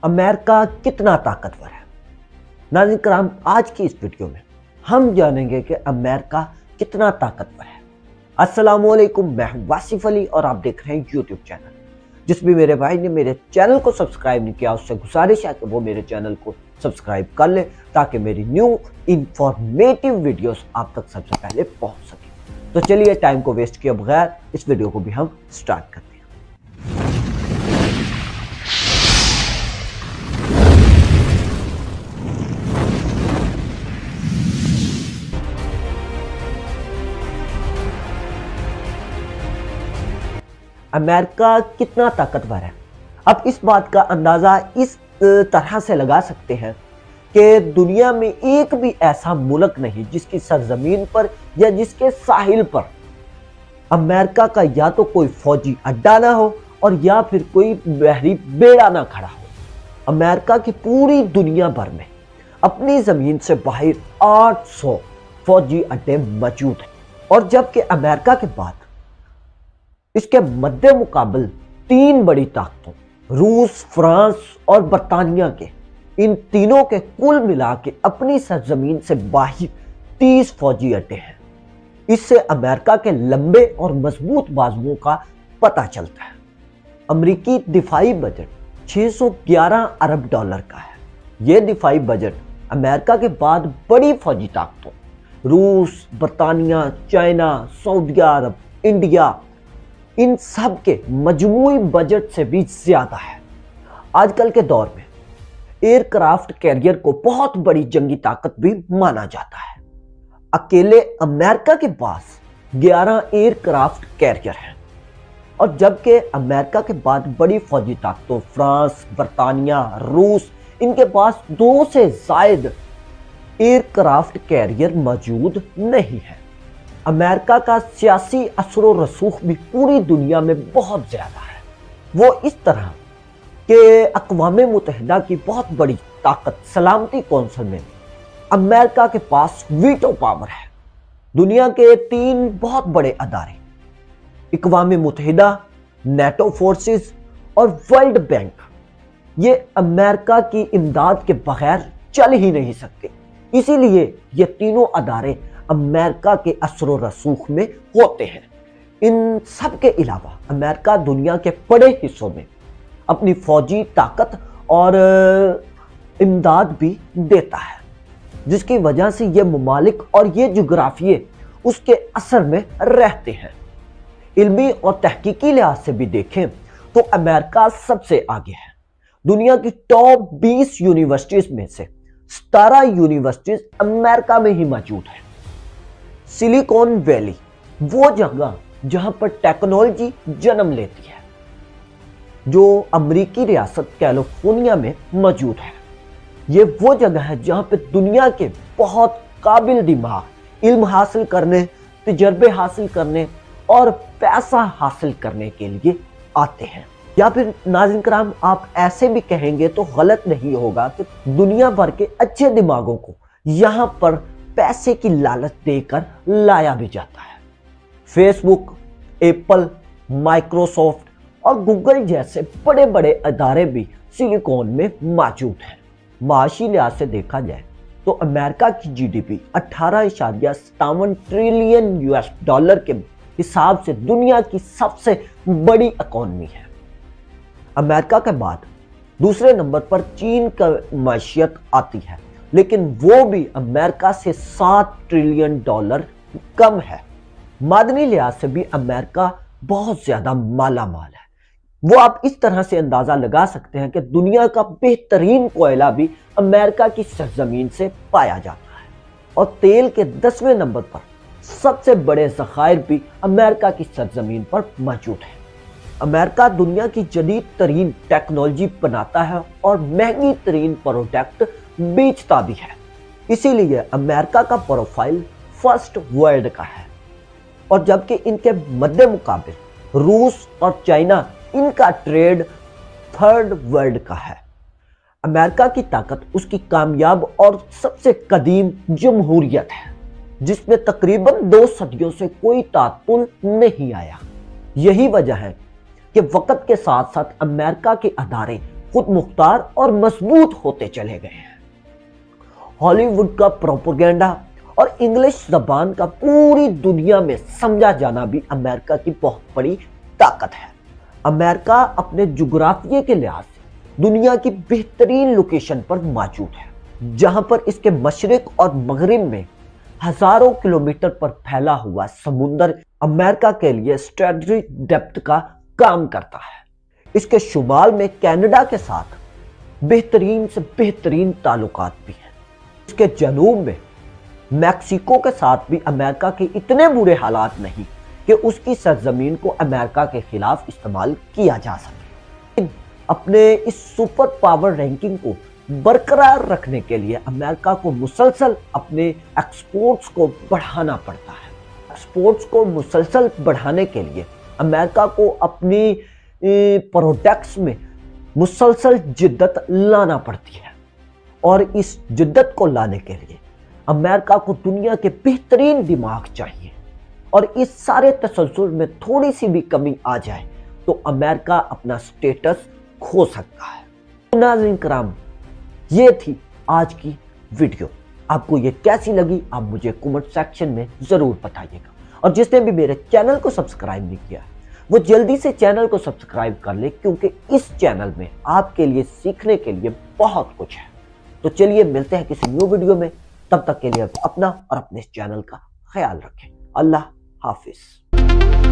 America कितना ताकतवर है। नाज़रीन कराम, आज की इस वीडियो में हम जानेंगे कि अमेरिका कितना ताकतवर है। अस्सलामुअलैकुम, मैं हूं वासिफ अली और आप देख रहे हैं यूट्यूब चैनल। जिस भी मेरे भाई ने मेरे चैनल को सब्सक्राइब नहीं किया उससे गुजारिश है कि वो मेरे चैनल को सब्सक्राइब कर ले ताकि मेरी न्यू इंफॉर्मेटिव वीडियोस आप तक सबसे पहले पहुंच सके। तो चलिए टाइम को वेस्ट किए बगैर इस वीडियो को भी हम स्टार्ट करते हैं। अमेरिका कितना ताकतवर है। अब इस बात का अंदाजा इस तरह से लगा सकते हैं कि दुनिया में एक भी ऐसा मुल्क नहीं जिसकी सरजमीन पर या जिसके साहिल पर अमेरिका का या तो कोई फौजी अड्डा ना हो और या फिर कोई बहरी बेड़ा ना खड़ा हो। अमेरिका की पूरी दुनिया भर में अपनी जमीन से बाहर 800 फौजी अड्डे मौजूद हैं और जबकि अमेरिका के बाद इसके मद्दे मुकाबल तीन बड़ी ताकतों रूस, फ्रांस और बरतानिया के इन तीनों के कुल मिला के अपनी सरजमीन से बाहर 30 फौजी अड्डे हैं। इससे अमेरिका के लंबे और मजबूत बाजुओं का पता चलता है। अमेरिकी दिफाई बजट 611 अरब डॉलर का है। यह दिफाई बजट अमेरिका के बाद बड़ी फौजी ताकतों रूस, बरतानिया, China, Saudi Arab, India in सब के मजमूई बजट से भी ज्यादा है। आजकल के दौर में एयरक्राफ्ट कैरियर को बहुत बड़ी जंगी ताकत भी माना जाता है। अकेले अमेरिका के पास 11 एयरक्राफ्ट कैरियर हैं और जबकि अमेरिका के बाद बड़ी फौजी ताकतों फ्रांस, बरतानिया, रूस इनके पास 2 से ज्यादा एयरक्राफ्ट कैरियर मौजूद नहीं है। अमेरिका का सियासी असर व रसूख भी पूरी दुनिया में बहुत ज्यादा है। वो इस तरह के अक़वाम मुत्तहिदा की बहुत बड़ी ताकत सलामती कौंसिल में अमेरिका के पास वीटो पावर है। दुनिया के 3 बहुत बड़े अदारे अक़वाम मुत्तहिदा, नेटो फोर्सेस और वर्ल्ड बैंक ये अमेरिका की इमदाद के बगैर चल ही नहीं सकते। इसीलिए ये तीनों अदारे अमेरिका के असर व रसूख में होते हैं। इन सब के अलावा अमेरिका दुनिया के बड़े हिस्सों में अपनी फौजी ताकत और इमदाद भी देता है, जिसकी वजह से ये ममालिक और ये जुग्राफिये उसके असर में रहते हैं। इल्मी और तहकीकी लिहाज से भी देखें तो अमेरिका सबसे आगे है। दुनिया की टॉप 20 यूनिवर्सिटीज में से 17 यूनिवर्सिटीज अमेरिका में ही मौजूद है। सिलिकॉन वैली वो जगह जहां पर टेक्नोलॉजी जन्म लेती है, जो अमेरिकी रियासत कैलिफोर्निया में मौजूद है। ये वो जगह है जहां पे दुनिया के बहुत काबिल दिमाग इल्म हासिल करने, तजर्बे हासिल करने और पैसा हासिल करने के लिए आते हैं। या फिर नाज़रीन कराम, आप ऐसे भी कहेंगे तो गलत नहीं होगा कि दुनिया भर के अच्छे दिमागों को यहां पर पैसे की लालच देकर लाया भी जाता है। फेसबुक, एप्पल, माइक्रोसॉफ्ट और गूगल जैसे बड़े बड़े अदारे भी सिलिकॉन में मौजूद हैं। माशी लिहाज से देखा जाए तो अमेरिका की जीडीपी 18.57 ट्रिलियन यूएस डॉलर के हिसाब से दुनिया की सबसे बड़ी इकॉनमी है। अमेरिका के बाद दूसरे नंबर पर चीन का मैशियत आती है, लेकिन वो भी अमेरिका से 7 ट्रिलियन डॉलर कम है। मादनी लिहाज से भी अमेरिका बहुत ज्यादा माला माल है। वो आप इस तरह से अंदाजा लगा सकते हैं कि दुनिया का बेहतरीन कोयला भी अमेरिका की सरजमीन से पाया जाता है और तेल के 10वें नंबर पर सबसे बड़े ज़खायर भी अमेरिका की सरजमीन पर मौजूद है। अमेरिका दुनिया की जदीद तरीन टेक्नोलॉजी बनाता है और महंगी तरीन प्रोडक्ट बेचता भी है। इसीलिए अमेरिका का प्रोफाइल फर्स्ट वर्ल्ड का है और जबकि इनके मद्दे मुकाबिल रूस और चाइना इनका ट्रेड थर्ड वर्ल्ड का है। अमेरिका की ताकत उसकी कामयाब और सबसे कदीम जमहूरियत है जिसमें तकरीबन 2 सदियों से कोई तातुल नहीं आया। यही वजह है कि वक्त के साथ साथ अमेरिका के अदारे خود مختار اور مضبوط ہوتے چلے گئے ہیں۔ ہالی ووڈ کا پروپیگنڈا اور انگلش زبان کا پوری دنیا میں سمجھا جانا بھی امریکہ کی بہت بڑی طاقت ہے۔ امریکہ اپنے جغرافیے کے لحاظ سے دنیا کی بہترین لوکیشن پر موجود ہے، جہاں پر اس کے مشرق اور مغرب میں ہزاروں کلومیٹر پر پھیلا ہوا سمندر امریکہ کے لیے اسٹریٹجک ڈیپتھ کا کام کرتا ہے۔ اس کے شمال میں کینیڈا کے ساتھ بہترین سے بہترین تعلقات بھی ہیں۔ اس کے جنوب میں میکسیکو کے ساتھ بھی امریکہ کے اتنے برے حالات نہیں کہ اس کی سرزمین کو امریکہ کے خلاف استعمال کیا جا سکے۔ اپنے اس سپر پاور رینکنگ کو برقرار رکھنے کے لیے امریکہ کو مسلسل اپنے ایکسپورٹس کو بڑھانا پڑتا ہے۔ ایکسپورٹس کو مسلسل بڑھانے کے لیے امریکہ کو اپنی پروڈکٹس میں مسلسل جدت لانا پڑتی ہے، اور اس جدت کو لانے کے لیے امریکہ کو دنیا کے بہترین دماغ چاہیے، اور اس سارے تسلسل میں تھوڑی سی بھی کمی آ جائے تو امریکہ اپنا سٹیٹس کھو سکتا ہے۔ ناظرین کرام، یہ تھی آج کی ویڈیو۔ آپ کو یہ کیسی لگی آپ مجھے کمنٹ سیکشن میں ضرور بتائیے گا، اور جس نے بھی میرے چینل کو سبسکرائب نہیں کیا وہ جلدی سے چینل کو سبسکرائب کر لے، کیونکہ اس چینل میں آپ کے لیے سیکھنے کے لیے بہت کچھ ہے۔ تو چلیے ملتے ہیں کسی نیو ویڈیو میں، تب تک کے لیے اپنا اور اپنے چینل کا خیال رکھیں۔ اللہ حافظ۔